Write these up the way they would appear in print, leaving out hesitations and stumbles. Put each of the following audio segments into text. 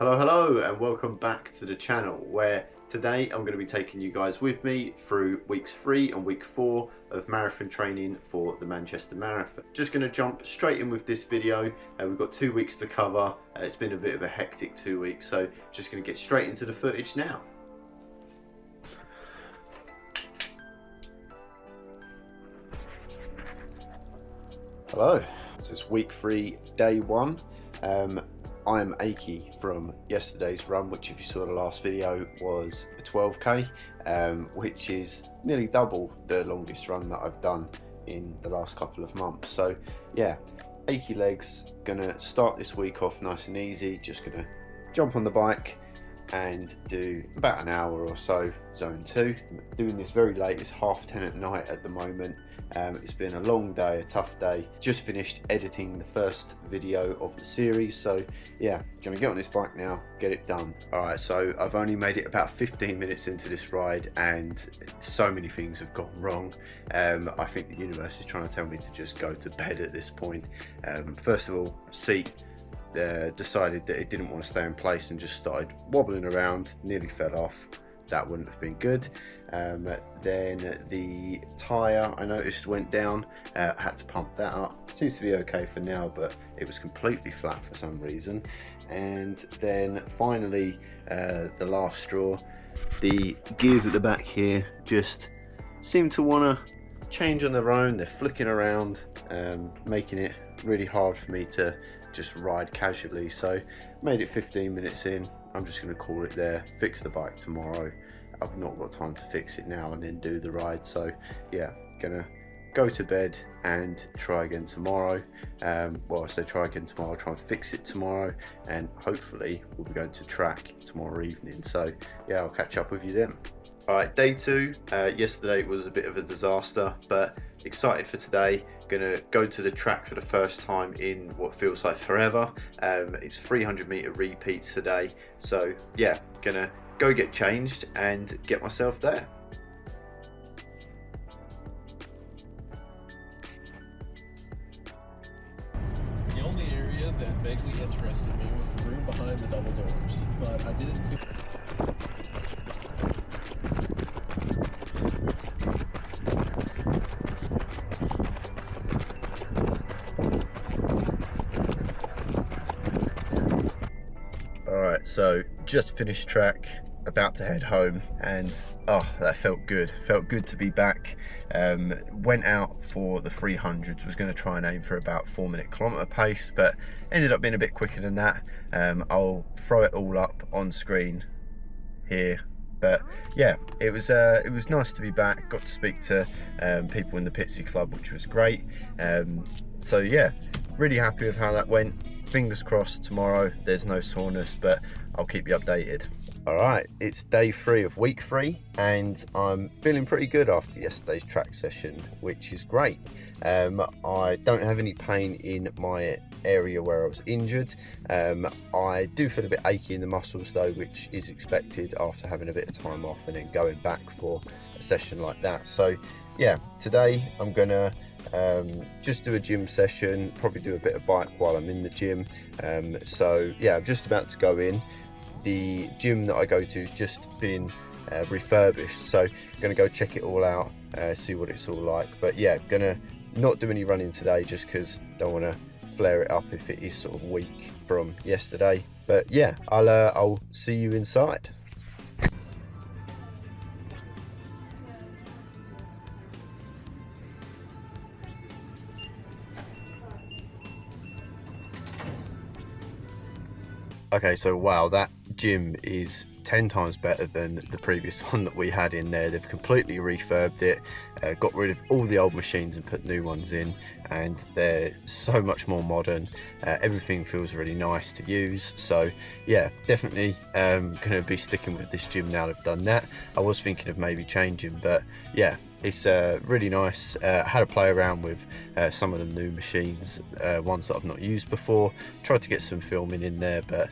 Hello and welcome back to the channel, where today I'm going to be taking you guys with me through weeks 3 and week 4 of marathon training for the Manchester Marathon. Just going to jump straight in with this video. We've got 2 weeks to cover. It's been a bit of a hectic 2 weeks, so just going to get straight into the footage now. Hello, so it's week 3, day 1. I'm achy from yesterday's run, which if you saw the last video was a 12k, which is nearly double the longest run that I've done in the last couple of months. So yeah, achy legs. Gonna start this week off nice and easy, just gonna jump on the bike and do about an hour or so zone 2. Doing this very late, it's 10:30 at night at the moment. It's been a long day, a tough day. Just finished editing the first video of the series, so yeah, gonna get on this bike now, get it done. Alright, so I've only made it about 15 minutes into this ride and so many things have gone wrong. I think the universe is trying to tell me to just go to bed at this point. First of all, seat decided that it didn't want to stay in place and just started wobbling around, nearly fell off. That wouldn't have been good. Then the tyre, I noticed, went down. Had to pump that up. Seems to be okay for now, but it was completely flat for some reason. And then finally, the last straw, the gears at the back here just seem to want to change on their own. They're flicking around, making it really hard for me to just ride casually. So made it 15 minutes in. I'm just going to call it there, fix the bike tomorrow. I've not got time to fix it now and then do the ride, so yeah, gonna go to bed and try again tomorrow. Well, I say try again tomorrow, try and fix it tomorrow, and hopefully we'll be going to track tomorrow evening. So yeah, I'll catch up with you then. Alright, day 2. Yesterday was a bit of a disaster, but excited for today. Gonna go to the track for the first time in what feels like forever. It's 300-meter repeats today, so yeah, gonna go get changed and get myself there. The only area that vaguely interested me was the room behind the double doors, but I didn't feel... Alright, so just finished track, about to head home, and oh, that felt good. Felt good to be back. Went out for the 300s, was going to try and aim for about 4-minute kilometre pace, but ended up being a bit quicker than that. I'll throw it all up on screen here. But yeah, it was nice to be back. Got to speak to people in the Pitsy Club, which was great. So yeah, really happy with how that went. Fingers crossed tomorrow there's no soreness, but I'll keep you updated. All right, it's day 3 of week 3, and I'm feeling pretty good after yesterday's track session, which is great. I don't have any pain in my area where I was injured. I do feel a bit achy in the muscles though, which is expected after having a bit of time off and then going back for a session like that. So yeah, today I'm gonna just do a gym session, probably do a bit of bike while I'm in the gym. So yeah, I'm just about to go in. The gym that I go to has just been refurbished, so I'm gonna go check it all out, see what it's all like. But yeah, gonna not do any running today just because don't want to flare it up if it is sort of weak from yesterday. But yeah, I'll see you inside. Okay, so wow, that gym is 10 times better than the previous one that we had in there. They've completely refurbed it, got rid of all the old machines and put new ones in, and they're so much more modern. Everything feels really nice to use. So yeah, definitely gonna be sticking with this gym now they've done that. I was thinking of maybe changing, but yeah, it's really nice. Had a play around with some of the new machines, ones that I've not used before. Tried to get some filming in there, but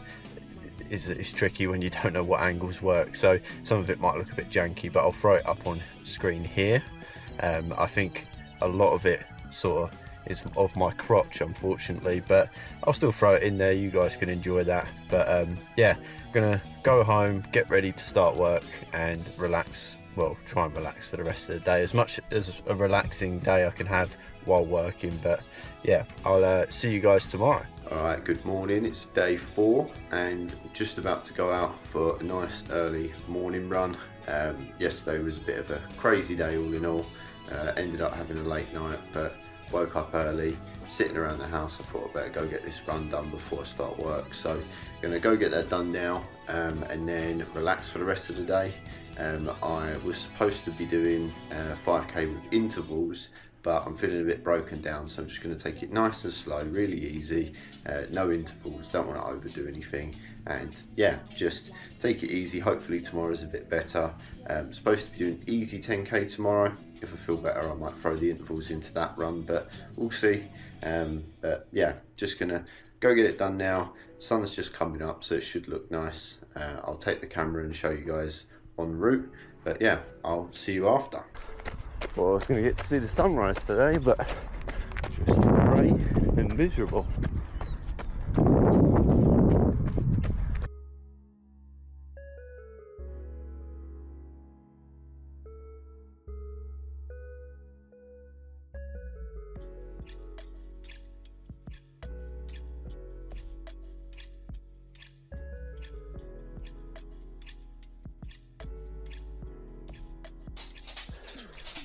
it's tricky when you don't know what angles work. So some of it might look a bit janky, but I'll throw it up on screen here. I think a lot of it sort of is of my crotch, unfortunately, but I'll still throw it in there. You guys can enjoy that. But yeah, gonna go home, get ready to start work and relax. Well, try and relax for the rest of the day, as much as a relaxing day I can have while working. But yeah, I'll see you guys tomorrow. Alright, good morning. It's day 4 and just about to go out for a nice early morning run. Yesterday was a bit of a crazy day all in all. Ended up having a late night, but woke up early, sitting around the house. I thought I'd better go get this run done before I start work. So I'm gonna go get that done now and then relax for the rest of the day. I was supposed to be doing 5k with intervals, but I'm feeling a bit broken down, so I'm just going to take it nice and slow, really easy, no intervals, don't want to overdo anything, and yeah, just take it easy. Hopefully tomorrow's a bit better. I'm supposed to be doing easy 10k tomorrow. If I feel better, I might throw the intervals into that run, but we'll see. But yeah, just gonna go get it done now. Sun's just coming up, so it should look nice. I'll take the camera and show you guys en route, but yeah, I'll see you after. Well, I was going to get to see the sunrise today, but just grey and miserable.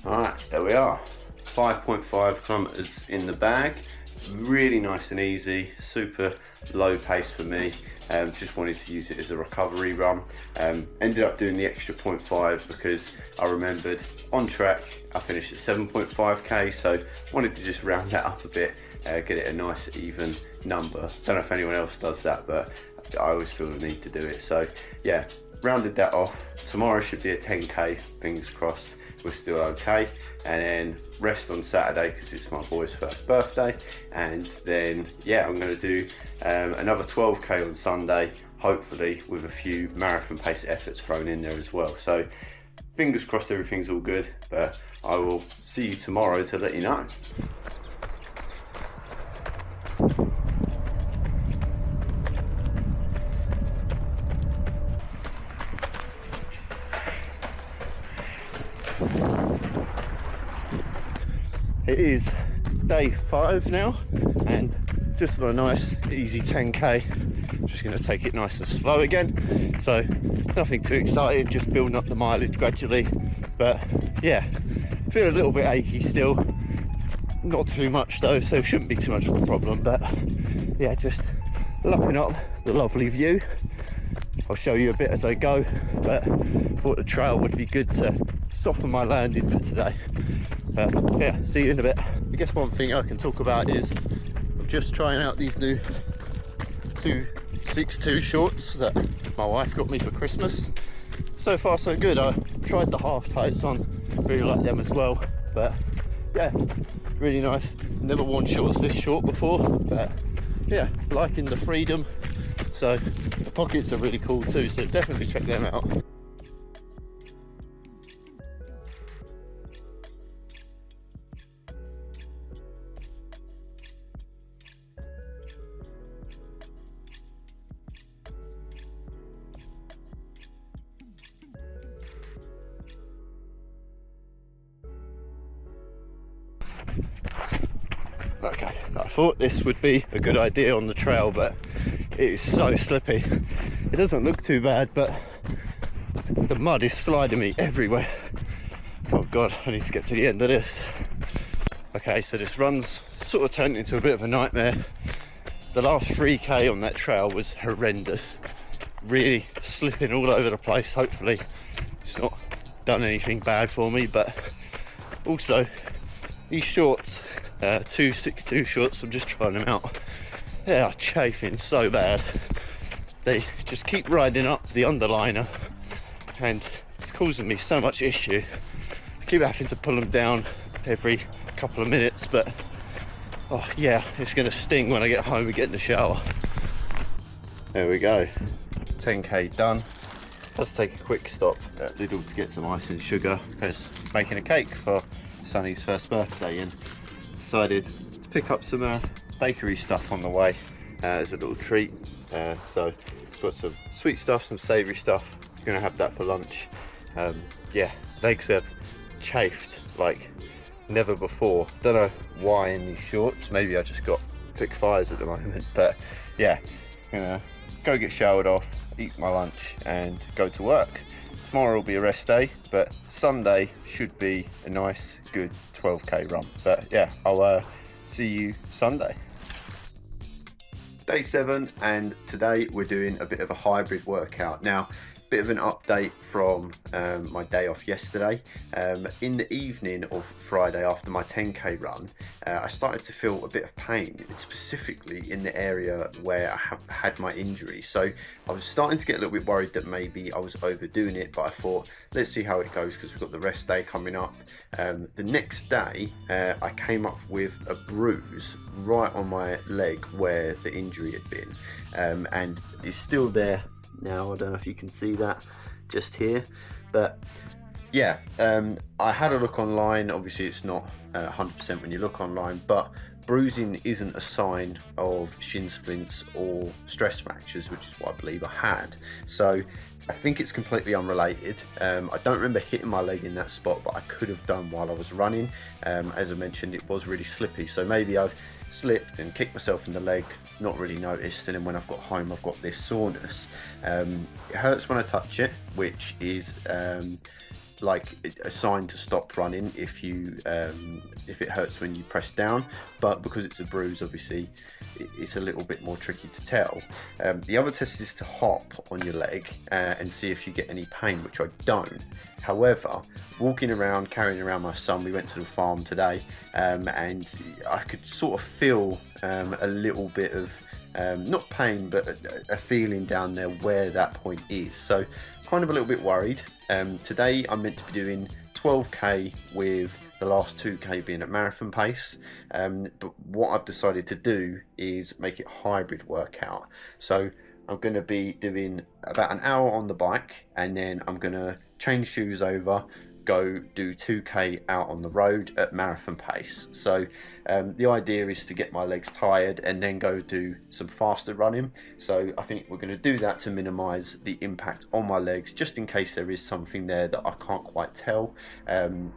Alright, there we are. 5.5 kilometers in the bag. Really nice and easy, super low pace for me. Just wanted to use it as a recovery run. Ended up doing the extra 0.5 because I remembered on track I finished at 7.5k, so wanted to just round that up a bit, get it a nice even number. Don't know if anyone else does that, but I always feel the need to do it. So yeah, rounded that off. Tomorrow should be a 10k, fingers crossed we're still okay, and then rest on Saturday because it's my boy's first birthday, and then yeah, I'm going to do another 12k on Sunday, hopefully with a few marathon pace efforts thrown in there as well. So fingers crossed everything's all good, but I will see you tomorrow to let you know. It is day 5 now, and just on a nice easy 10k. Just going to take it nice and slow again, so nothing too exciting, just building up the mileage gradually. But yeah, feel a little bit achy still, not too much though, so it shouldn't be too much of a problem. But yeah, just lapping up the lovely view. I'll show you a bit as I go, but thought the trail would be good to soften my landing for today. Yeah, see you in a bit. I guess one thing I can talk about is I'm just trying out these new 262 shorts that my wife got me for Christmas. So far so good. I tried the half tights on, really like them as well. But yeah, really nice. Never worn shorts this short before, but yeah, liking the freedom. So the pockets are really cool too, so definitely check them out. Okay, I thought this would be a good idea on the trail, but it is so slippy. It doesn't look too bad, but the mud is sliding me everywhere. Oh god, I need to get to the end of this. Okay, so this run's sort of turned into a bit of a nightmare. The last 3k on that trail was horrendous. Really slipping all over the place. Hopefully it's not done anything bad for me, but also these shorts, 262 shorts, I'm just trying them out. They are chafing so bad. They just keep riding up the underliner and it's causing me so much issue. I keep having to pull them down every couple of minutes, but oh yeah, it's gonna sting when I get home and get in the shower. There we go, 10k done. Let's take a quick stop at Lidl to get some ice and sugar. I was making a cake for Sonny's first birthday and decided to pick up some bakery stuff on the way as a little treat. So got some sweet stuff, some savoury stuff. Gonna have that for lunch. Yeah, legs are chafed like never before. Don't know why in these shorts. Maybe I just got thick thighs at the moment. But yeah, gonna go get showered off, eat my lunch, and go to work. Tomorrow will be a rest day, but Sunday should be a nice, good 12k run. But yeah, I'll see you Sunday. Day 7, and today we're doing a bit of a hybrid workout. Now, bit of an update from my day off yesterday. In the evening of Friday after my 10k run, I started to feel a bit of pain, specifically in the area where I have had my injury. So I was starting to get a little bit worried that maybe I was overdoing it, but I thought, let's see how it goes because we've got the rest day coming up. The next day, I came up with a bruise right on my leg where the injury had been, and it's still there now. I don't know if you can see that just here, but yeah, I had a look online. Obviously it's not 100% when you look online, but bruising isn't a sign of shin splints or stress fractures, which is what I believe I had. So I think it's completely unrelated. I don't remember hitting my leg in that spot, but I could have done while I was running. As I mentioned, it was really slippy, so maybe I've slipped and kicked myself in the leg, not really noticed, and then when I've got home I've got this soreness. It hurts when I touch it, which is like a sign to stop running if it hurts when you press down, but because it's a bruise, obviously it's a little bit more tricky to tell. The other test is to hop on your leg and see if you get any pain, which I don't. However, walking around, carrying around my son, we went to the farm today, and I could sort of feel a little bit of not pain, but a feeling down there where that point is. So kind of a little bit worried. Today I'm meant to be doing 12k with the last 2k being at marathon pace, but what I've decided to do is make it a hybrid workout. So I'm going to be doing about an hour on the bike, and then I'm going to change shoes over, go do 2k out on the road at marathon pace. So the idea is to get my legs tired and then go do some faster running. So I think we're going to do that to minimize the impact on my legs, just in case there is something there that I can't quite tell, and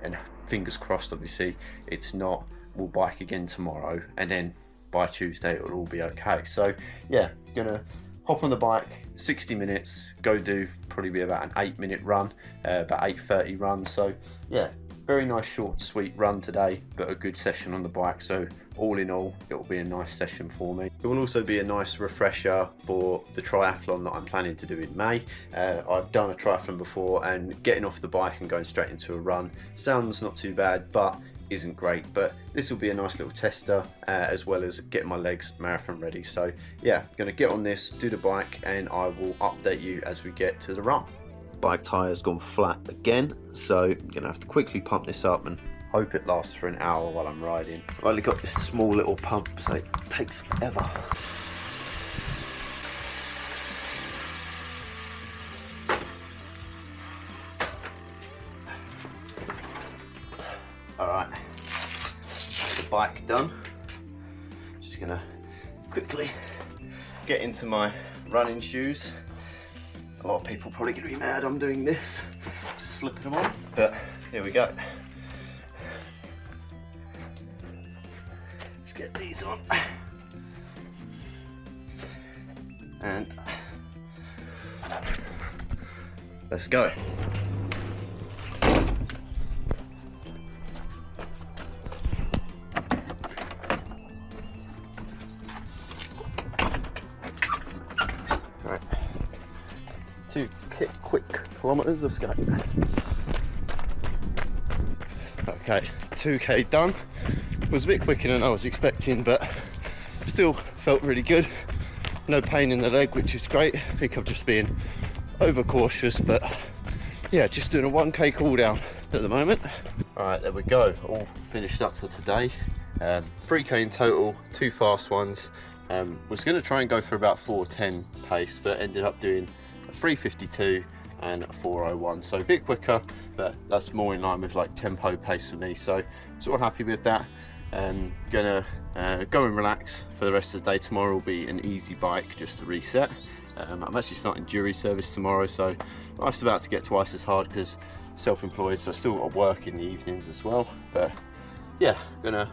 fingers crossed obviously it's not. We'll bike again tomorrow, and then by Tuesday it'll all be okay. So yeah, gonna hop on the bike, 60 minutes, go do probably be about an 8-minute run, about 8:30 run. So yeah, very nice short sweet run today, but a good session on the bike. So all in all, it will be a nice session for me. It will also be a nice refresher for the triathlon that I'm planning to do in May. I've done a triathlon before, and getting off the bike and going straight into a run sounds not too bad, but isn't great. But this will be a nice little tester, as well as getting my legs marathon ready. So yeah, gonna get on this, do the bike, and I will update you as we get to the run. Bike tyre's gone flat again, so I'm gonna have to quickly pump this up and hope it lasts for an hour while I'm riding. I've only got this small little pump, so it takes forever. Alright, the bike done. Just gonna quickly get into my running shoes. A lot of people probably gonna be mad I'm doing this, just slipping them on, but here we go. Let's get these on. And let's go. Right, 2 quick kilometers of skate. Okay, 2k done. It was a bit quicker than I was expecting, but still felt really good. No pain in the leg, which is great. I think I'm just being overcautious, but yeah, just doing a 1k cool down at the moment. All right, there we go, all finished up for today. 3k in total, 2 fast ones. Was going to try and go for about 4:10 pace, but ended up doing a 3:52 and a 4:01, so a bit quicker, but that's more in line with like tempo pace for me, so sort of happy with that. Gonna go and relax for the rest of the day. Tomorrow will be an easy bike just to reset. I'm actually starting jury service tomorrow, so life's about to get twice as hard because self-employed, so I still got to work in the evenings as well. But yeah, gonna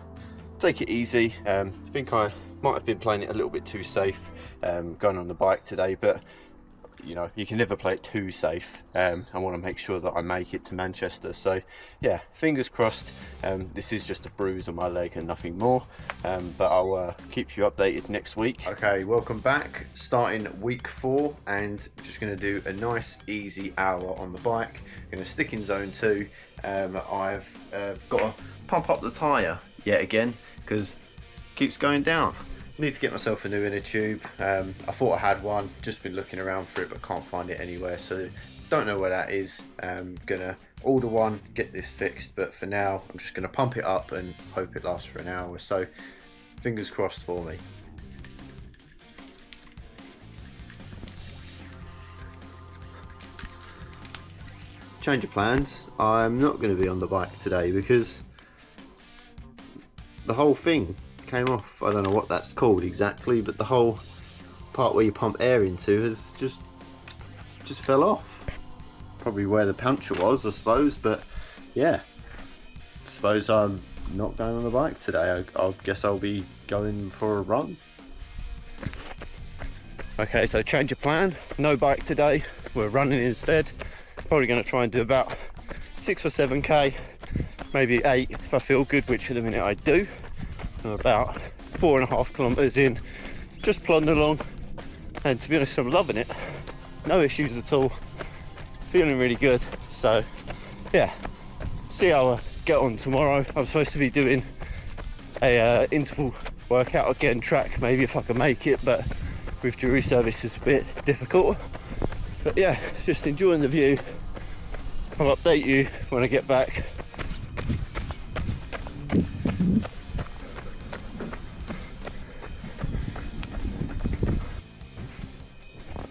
take it easy. I think I might have been playing it a little bit too safe going on the bike today, but you know, you can never play it too safe. I want to make sure that I make it to Manchester, so yeah, fingers crossed. This is just a bruise on my leg and nothing more, but I'll keep you updated next week. Okay, welcome back. Starting week 4, and just going to do a nice easy hour on the bike. Going to stick in zone 2. I've got to pump up the tyre yet again because it keeps going down. Need to get myself a new inner tube. I thought I had one, just been looking around for it but can't find it anywhere, so don't know where that is. Gonna order one, get this fixed, but for now I'm just gonna pump it up and hope it lasts for an hour or so. Fingers crossed for me. Change of plans. I'm not going to be on the bike today because the whole thing came off. I don't know what that's called exactly, but the whole part where you pump air into has just fell off. Probably where the puncture was, I suppose, but yeah, I suppose I'm not going on the bike today. I guess I'll be going for a run. Okay, so change of plan, no bike today, we're running instead. Probably going to try and do about 6 or 7k, maybe 8 if I feel good, which at the minute I do. I'm about 4.5 kilometers in, just plodding along, and to be honest, I'm loving it. No issues at all, feeling really good. So yeah, see how I get on tomorrow. I'm supposed to be doing a interval workout again, track maybe if I can make it, but with jury service it's a bit difficult. But yeah, just enjoying the view. I'll update you when I get back.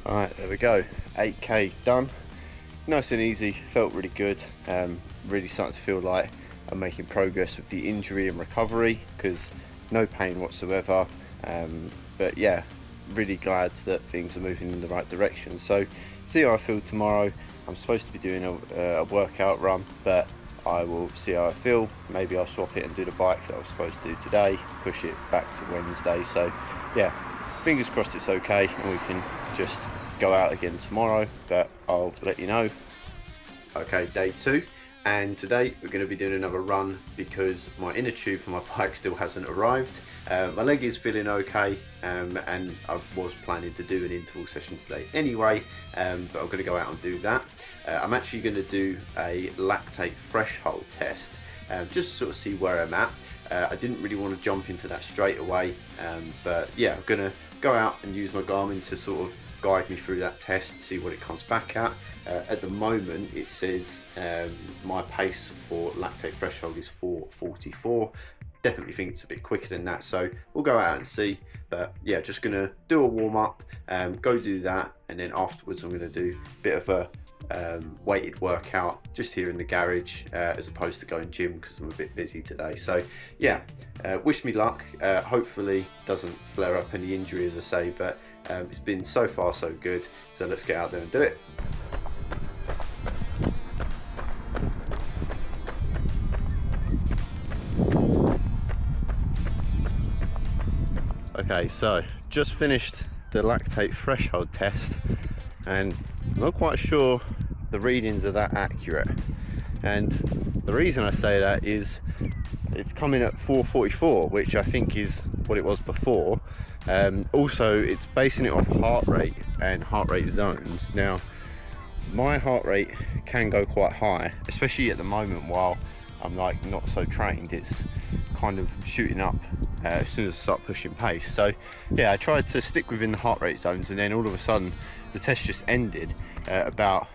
Alright, there we go, 8k done. Nice and easy, felt really good. Really starting to feel like I'm making progress with the injury and recovery, because no pain whatsoever. But yeah, really glad that things are moving in the right direction. So see how I feel tomorrow. I'm supposed to be doing a workout run, but I will see how I feel. Maybe I'll swap it and do the bike that I was supposed to do today, push it back to Wednesday. So yeah, fingers crossed it's okay and we can just go out again tomorrow, but I'll let you know. Okay, day 2, and today we're going to be doing another run because my inner tube for my bike still hasn't arrived. My leg is feeling okay, and I was planning to do an interval session today anyway, but I'm going to go out and do that. I'm actually going to do a lactate threshold test, just to sort of see where I'm at. I didn't really want to jump into that straight away, but yeah, I'm going to go out and use my Garmin to sort of guide me through that test, see what it comes back at. At the moment it says my pace for lactate threshold is 4:44. Definitely think it's a bit quicker than that, so we'll go out and see. But yeah, just gonna do a warm-up, go do that, and then afterwards I'm gonna do a bit of a weighted workout just here in the garage, as opposed to going gym because I'm a bit busy today. So yeah, wish me luck. Hopefully doesn't flare up any injury, as I say, but it's been so far so good, so let's get out there and do it. Okay, so just finished the lactate threshold test, and I'm not quite sure the readings are that accurate. And the reason I say that is it's coming at 4:44, which I think is what it was before. Also, it's basing it off heart rate and heart rate zones. Now, my heart rate can go quite high, especially at the moment while I'm like not so trained. It's kind of shooting up as soon as I start pushing pace. So yeah, I tried to stick within the heart rate zones, and then all of a sudden the test just ended about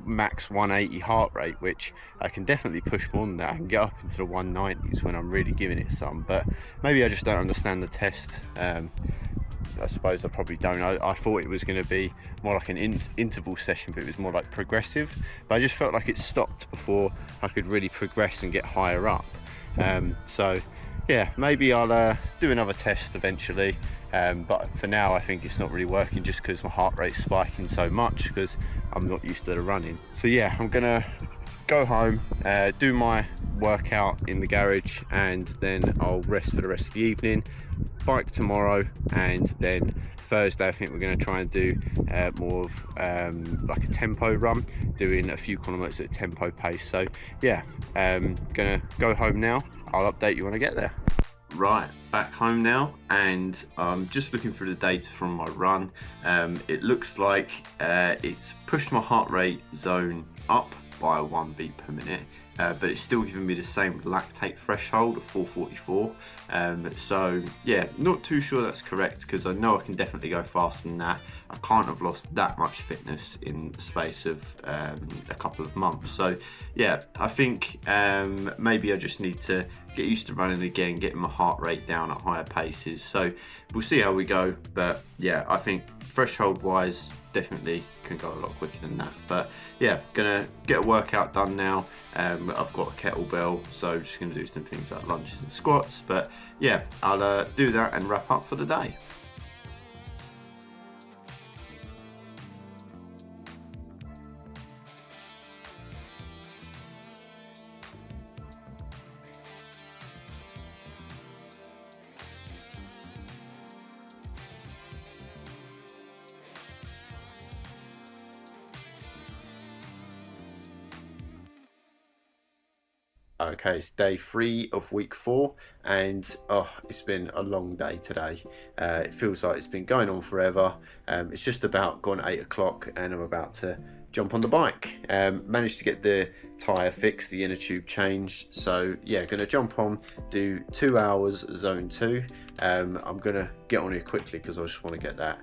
max 180 heart rate, which I can definitely push more than that. I can get up into the 190s when I'm really giving it some, but maybe I just don't understand the test. I suppose I probably don't. I thought it was going to be more like an interval session, but it was more like progressive, but I just felt like it stopped before I could really progress and get higher up. So yeah, maybe I'll do another test eventually, but for now I think it's not really working just because my heart rate's spiking so much because I'm not used to the running. So yeah, I'm gonna go home, do my workout in the garage, and then I'll rest for the rest of the evening, bike tomorrow, and then Thursday I think we're going to try and do more of like a tempo run, doing a few kilometers at tempo pace. So yeah, gonna go home now. I'll update you when I get there. Right, back home now, and I'm just looking through the data from my run. It looks like it's pushed my heart rate zone up by 1 beat per minute, but it's still giving me the same lactate threshold of 444. So yeah, not too sure that's correct because I know I can definitely go faster than that. I can't have lost that much fitness in the space of a couple of months. So yeah, I think maybe I just need to get used to running again, getting my heart rate down at higher paces. So we'll see how we go, but yeah, I think threshold wise definitely can go a lot quicker than that. But yeah, gonna get a workout done now. I've got a kettlebell, so just gonna do some things like lunges and squats. But yeah, I'll do that and wrap up for the day. Okay, it's day 3 of week 4, and it's been a long day today. It feels like it's been going on forever. It's just about gone 8 o'clock and I'm about to jump on the bike. Managed to get the tyre fixed, the inner tube changed. So yeah, gonna jump on, do 2 hours zone 2. I'm gonna get on here quickly because I just want to get that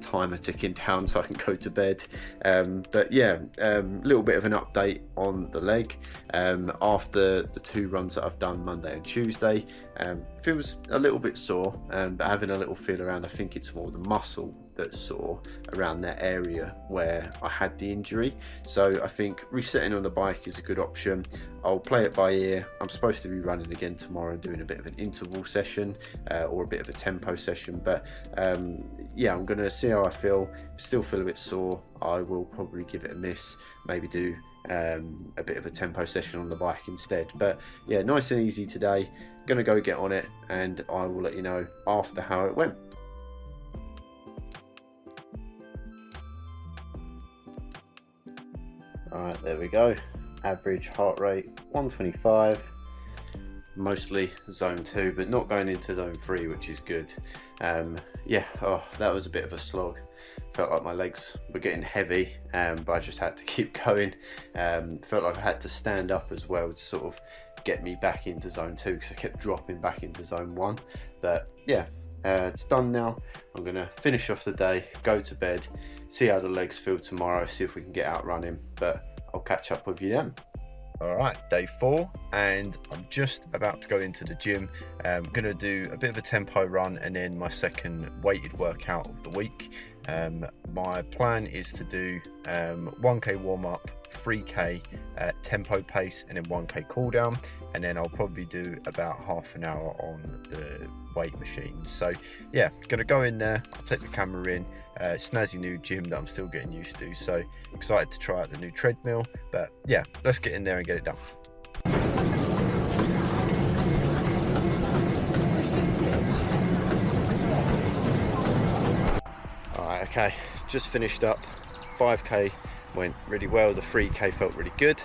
timer ticking down so I can go to bed. But yeah, little bit of an update on the leg. After the 2 runs that I've done Monday and Tuesday, feels a little bit sore, but having a little feel around, I think it's more the muscle that's sore around that area where I had the injury. So I think resetting on the bike is a good option. I'll play it by ear. I'm supposed to be running again tomorrow and doing a bit of an interval session or a bit of a tempo session, but yeah, I'm gonna see how I feel. Still feel a bit sore, I will probably give it a miss, maybe do a bit of a tempo session on the bike instead. But yeah, nice and easy today. Gonna go get on it and I will let you know after how it went. Alright, there we go. Average heart rate 125, mostly zone 2, but not going into zone 3, which is good. Yeah, that was a bit of a slog. Felt like my legs were getting heavy, but I just had to keep going. Felt like I had to stand up as well to sort of get me back into zone 2 because I kept dropping back into zone 1. But yeah, it's done now. I'm gonna finish off the day, go to bed, see how the legs feel tomorrow, see if we can get out running, but I'll catch up with you then. All right, day 4, and I'm just about to go into the gym. I'm gonna do a bit of a tempo run and then my second weighted workout of the week. My plan is to do 1k warm up, 3k tempo pace, and then 1k cool down, and then I'll probably do about half an hour on the weight machine. So yeah, gonna go in there, I'll take the camera in. Snazzy new gym that I'm still getting used to, so excited to try out the new treadmill. But yeah, let's get in there and get it done. Alright, okay, just finished up. 5k went really well, the 3k felt really good.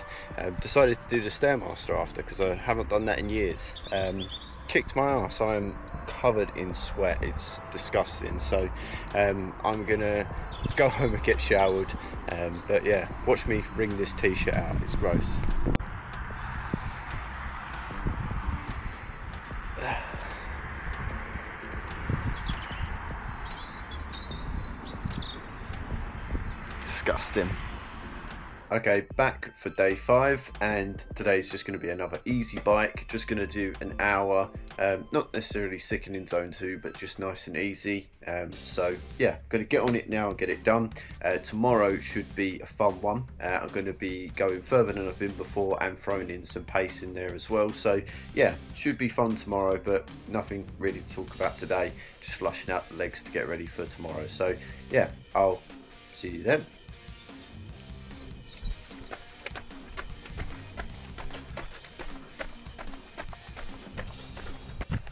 Decided to do the Stairmaster after because I haven't done that in years. Kicked my ass. I am covered in sweat, it's disgusting. So I'm gonna go home and get showered, but yeah, watch me wring this t-shirt out, it's gross. Disgusting. Okay, back for day 5, and today's just going to be another easy bike. Just going to do an hour, not necessarily sickening zone 2, but just nice and easy. So yeah, going to get on it now and get it done. Tomorrow should be a fun one. I'm going to be going further than I've been before and throwing in some pace in there as well. So yeah, should be fun tomorrow, but nothing really to talk about today. Just flushing out the legs to get ready for tomorrow. So yeah, I'll see you then.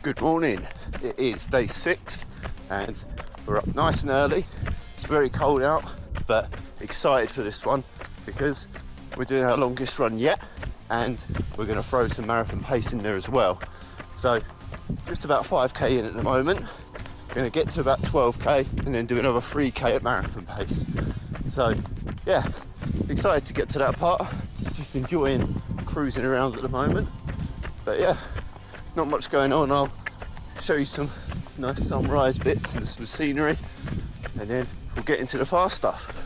Good morning. It is day 6 and we're up nice and early. It's very cold out, but excited for this one because we're doing our longest run yet, and we're going to throw some marathon pace in there as well. So just about 5k in at the moment. Going to get to about 12k and then do another 3k at marathon pace. So yeah, excited to get to that part. Just enjoying cruising around at the moment, but yeah, not much going on. I'll show you some nice sunrise bits and some scenery, and then we'll get into the fast stuff.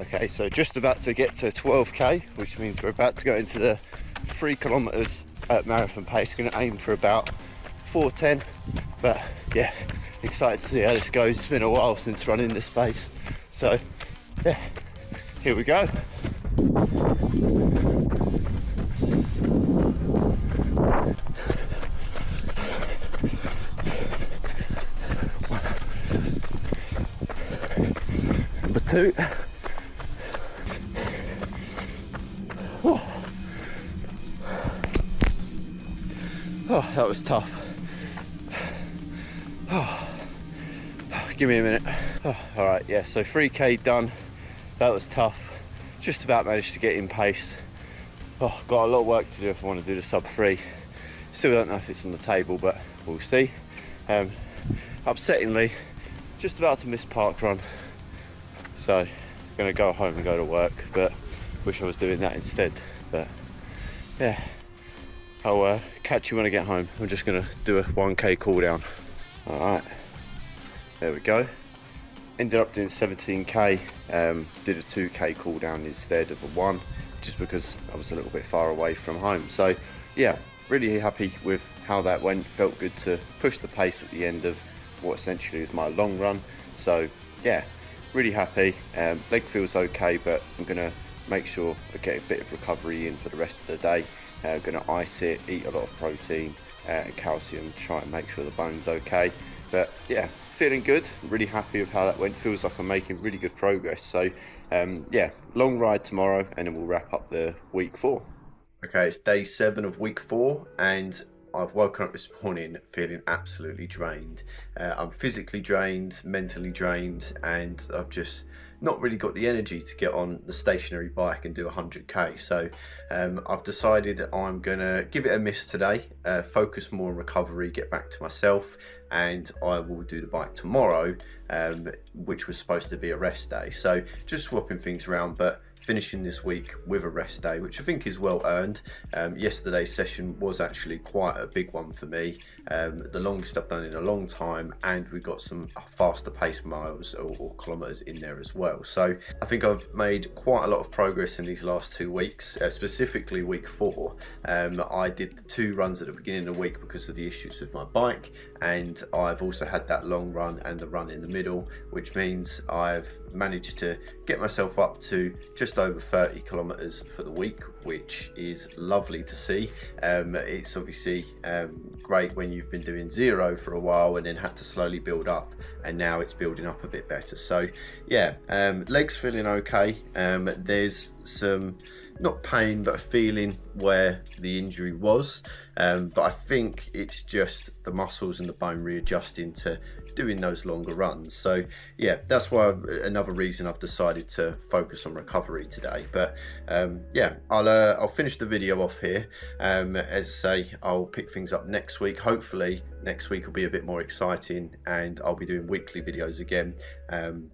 Okay, so just about to get to 12k, which means we're about to go into the 3 kilometers at marathon pace. Going to aim for about 4:10, but yeah, excited to see how this goes. It's been a while since running this pace, so yeah, here we go. Number 2. Oh, that was tough. Oh, give me a minute. Oh, all right, yeah, so 3k done. That was tough. Just about managed to get in pace. Oh, got a lot of work to do if I want to do the sub 3. Still don't know if it's on the table, but we'll see. Upsettingly, just about to miss park run. So, gonna go home and go to work, but wish I was doing that instead. But yeah, I'll catch you when I get home. I'm just gonna do a 1k cool down. All right, there we go. Ended up doing 17k, did a 2k cool down instead of a 1, just because I was a little bit far away from home. So yeah, really happy with how that went. Felt good to push the pace at the end of what essentially is my long run. So yeah, really happy. Leg feels okay, but I'm gonna make sure I get a bit of recovery in for the rest of the day. Gonna ice it, eat a lot of protein and calcium, try and make sure the bone's okay. But yeah, feeling good, really happy with how that went. Feels like I'm making really good progress. So yeah, long ride tomorrow, and then we'll wrap up the week 4. Okay, it's day 7 of week 4, and I've woken up this morning feeling absolutely drained. I'm physically drained, mentally drained, and I've just not really got the energy to get on the stationary bike and do 100k. So I've decided I'm gonna give it a miss today, focus more on recovery, get back to myself, and I will do the bike tomorrow, which was supposed to be a rest day. So just swapping things around, but finishing this week with a rest day, which I think is well earned. Yesterday's session was actually quite a big one for me, the longest I've done in a long time, and we got some faster pace miles or kilometers in there as well. So I think I've made quite a lot of progress in these last 2 weeks, specifically week 4. I did the 2 runs at the beginning of the week because of the issues with my bike, and I've also had that long run and the run in the middle, which means I've managed to get myself up to just over 30 kilometers for the week, which is lovely to see. It's obviously great when you've been doing 0 for a while and then had to slowly build up, and now it's building up a bit better. So yeah, legs feeling okay. There's some, not pain, but a feeling where the injury was, but I think it's just the muscles and the bone readjusting to doing those longer runs. So yeah, that's why another reason I've decided to focus on recovery today. But yeah, I'll finish the video off here. As I say, I'll pick things up next week. Hopefully next week will be a bit more exciting and I'll be doing weekly videos again.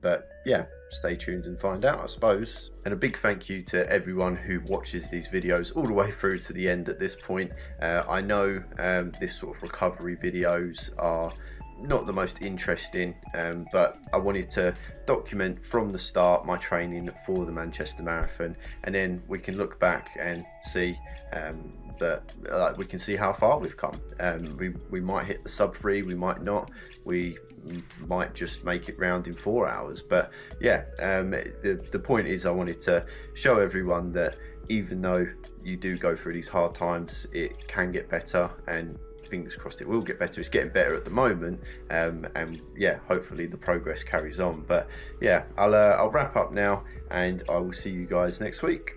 But yeah, stay tuned and find out, I suppose. And a big thank you to everyone who watches these videos all the way through to the end at this point. I know this sort of recovery videos are not the most interesting, but I wanted to document from the start my training for the Manchester Marathon, and then we can look back and see that we can see how far we've come. We might hit the sub 3, we might not, we might just make it round in 4 hours, but yeah, the point is I wanted to show everyone that even though you do go through these hard times, it can get better, and fingers crossed it will get better. It's getting better at the moment, and yeah, hopefully the progress carries on. But yeah, I'll wrap up now, and I will see you guys next week.